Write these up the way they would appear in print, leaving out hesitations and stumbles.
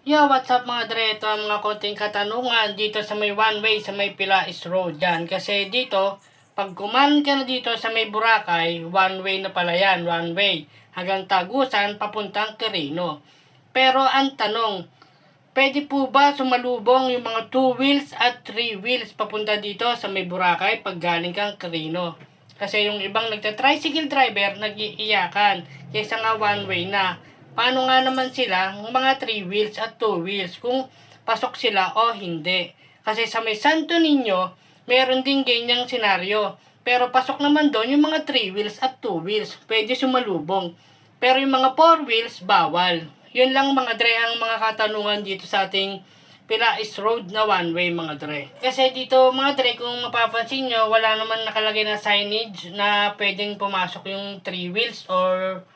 Yo, what's up mga dre? Ito ang mga konting katanungan dito sa may one way sa may Pilais Road dyan. Kasi dito, pag kumanan ka na dito sa may Boracay, one way na pala yan, one way. Hanggang Tagusan, papuntang Quirino. Pero ang tanong, pwede po ba sumalubong yung mga 2 wheels at 3 wheels papunta dito sa may Boracay pag galing kang Quirino? Kasi yung ibang nagta-tricycle driver, nag-iiyakan. Kaysa nga one way na. Paano nga naman sila, ng mga 3 wheels at 2 wheels, kung pasok sila o hindi? Kasi sa may Santo Niño, meron din ganyang senaryo. Pero pasok naman doon yung mga 3 wheels at 2 wheels. Pwede sumalubong. Pero yung mga 4 wheels, bawal. Yun lang mga dre ang mga katanungan dito sa ating Pilais Road na one way mga dre. Kasi dito mga dre, kung mapapansin nyo, wala naman nakalagay na signage na pwedeng pumasok yung 3 wheels or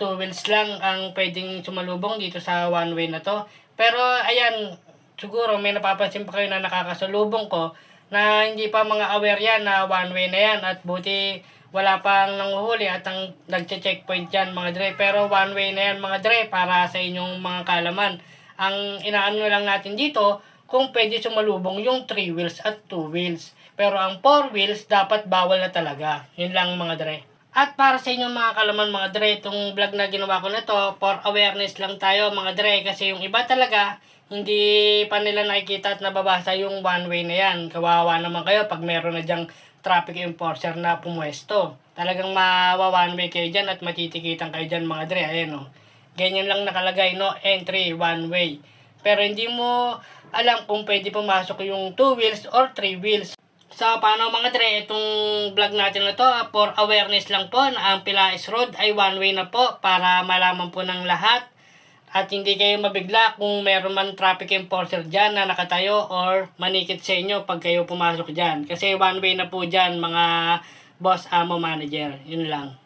2 wheels lang ang pwedeng sumalubong dito sa one way na to. Pero ayan, siguro may napapansin pa kayo na nakakasalubong ko na hindi pa mga aware yan na one way na yan at buti wala pang nanguhuli at ang nagche-checkpoint yan mga dre. Pero one way na yan mga dre para sa inyong mga kalaman. Ang inaano lang natin dito kung pwede sumalubong yung 3 wheels at 2 wheels. Pero ang 4 wheels dapat bawal na talaga. Yun lang mga dre. At para sa inyong mga kalaman mga dre, itong vlog na ginawa ko na to, for awareness lang tayo mga dre. Kasi yung iba talaga, hindi pa nila nakikita at nababasa yung one way na yan. Kawawa naman kayo pag meron na dyang traffic enforcer na pumuesto. Talagang mawa one way kayo dyan at matitikitan kayo dyan mga dre. Ayan o. Ganyan lang nakalagay, no? Entry, one way. Pero hindi mo alam kung pwede pumasok yung 2 wheels or 3 wheels. So, paano mga dre, itong vlog natin na to, for awareness lang po na ang Pilais Road ay one way na po para malaman po ng lahat. At hindi kayo mabigla kung meron man traffic enforcer dyan na nakatayo or manikit sa inyo pag kayo pumasok dyan. Kasi one way na po dyan mga boss, amo, manager. Yun lang.